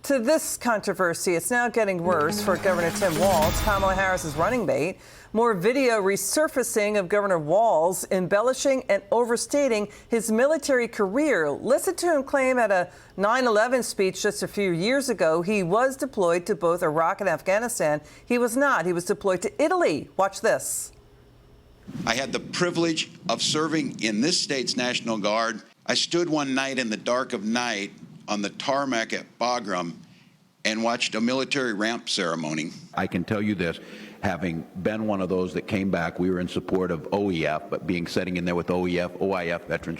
To this controversy, it's now getting worse for Governor Tim Walz, Kamala Harris's running mate. More video resurfacing of Governor Walz embellishing and overstating his military career. Listen to him claim at a 9/11 speech just a few years ago he was deployed to both Iraq and Afghanistan. He was not. He was deployed to Italy. Watch this. I had the privilege of serving in this state's National Guard. I stood one night in the dark of night on the tarmac at Bagram and watched a military ramp ceremony. I can tell you this, having been one of those that came back, we were in support of OEF, but sitting in there with OIF veterans.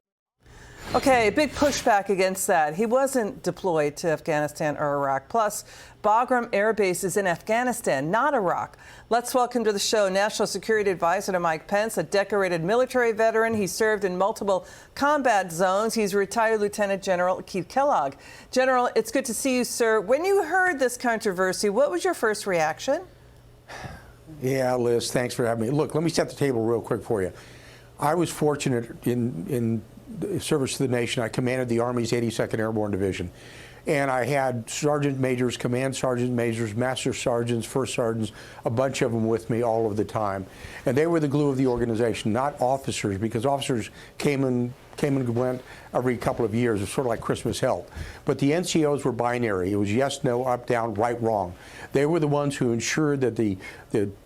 Okay, big pushback against that. He wasn't deployed to Afghanistan or Iraq. Plus, Bagram Air Base is in Afghanistan, not Iraq. Let's welcome to the show National Security Advisor to Mike Pence, a decorated military veteran. He served in multiple combat zones. He's retired Lieutenant General Keith Kellogg. General, it's good to see you, sir. When you heard this controversy, what was your first reaction? Yeah, Liz, thanks for having me. Look, let me set the table real quick for you. I was fortunate in service to the nation. I commanded the Army's 82nd Airborne Division. And I had sergeant majors, command sergeant majors, master sergeants, first sergeants, a bunch of them with me all of the time. And they were the glue of the organization, not officers, because officers came and went every couple of years. It was sort of like Christmas help. But the NCOs were binary. It was yes, no, up, down, right, wrong. They were the ones who ensured that the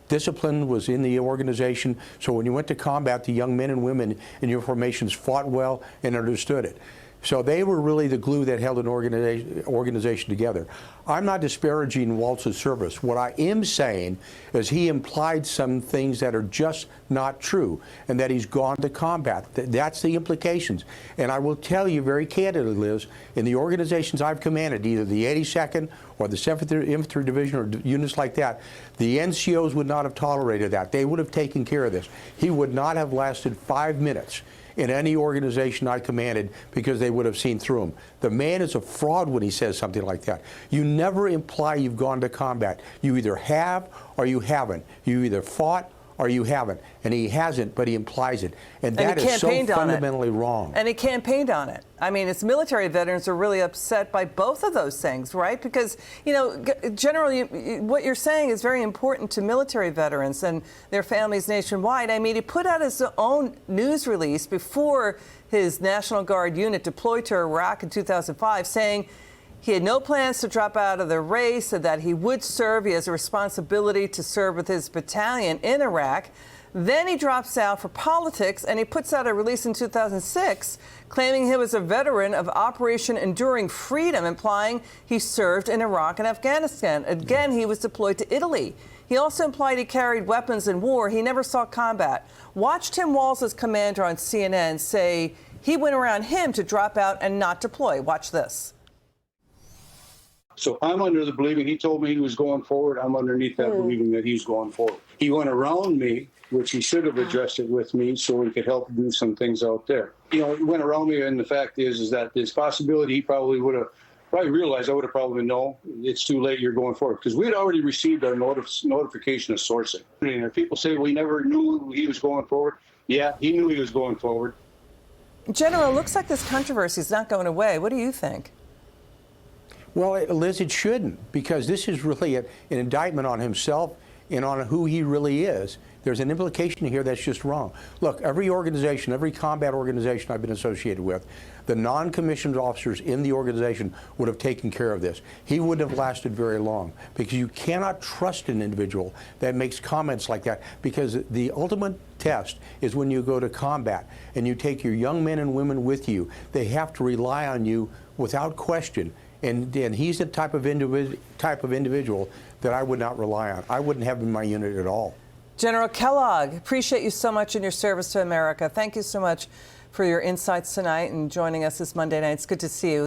discipline was in the organization. So when you went to combat, the young men and women in your formations fought well and understood it. So they were really the glue that held an organization together. I'm not disparaging Walz's service. What I am saying is he implied some things that are just not true, and that he's gone to combat. That's the implications. And I will tell you very candidly, Liz, in the organizations I've commanded, either the 82nd or the 7th Infantry Division or units like that, the NCOs would not have tolerated that. They would have taken care of this. He would not have lasted 5 minutes in any organization I commanded because they would have seen through him. The man is a fraud when he says something like that. You never imply you've gone to combat. You either have or you haven't. You either fought or you haven't. And he hasn't, but he implies it. And that is so fundamentally wrong. And he campaigned on it. I mean, his military veterans are really upset by both of those things, right? Because, you know, generally, what you're saying is very important to military veterans and their families nationwide. I mean, he put out his own news release before his National Guard unit deployed to Iraq in 2005, saying he had no plans to drop out of the race and that he would serve. He has a responsibility to serve with his battalion in Iraq. Then he drops out for politics, and he puts out a release in 2006 claiming he was a veteran of Operation Enduring Freedom, implying he served in Iraq and Afghanistan. Again, he was deployed to Italy. He also implied he carried weapons in war. He never saw combat. Watch Tim Walz's commander on CNN say he went around him to drop out and not deploy. Watch this. So I'm under the believing, he told me he was going forward. I'm underneath that believing that he's going forward. He went around me, which he should have addressed it with me so he could help do some things out there. You know, he went around me, and the fact is that there's possibility he probably would have realized. I would have probably no, it's too late, you're going forward. Because we had already received our notification of sourcing. And people say we never knew he was going forward. Yeah, he knew he was going forward. General, it looks like this controversy is not going away. What do you think? Well, Liz, it shouldn't, because this is really an indictment on himself and on who he really is. There's an implication here that's just wrong. Look, every organization, every combat organization I've been associated with, the non-commissioned officers in the organization would have taken care of this. He wouldn't have lasted very long, because you cannot trust an individual that makes comments like that, because the ultimate test is when you go to combat and you take your young men and women with you. They have to rely on you without question. And he's the type of individual that I would not rely on. I wouldn't have him in my unit at all. General Kellogg, appreciate you so much in your service to America. Thank you so much for your insights tonight and joining us this Monday night. It's good to see you.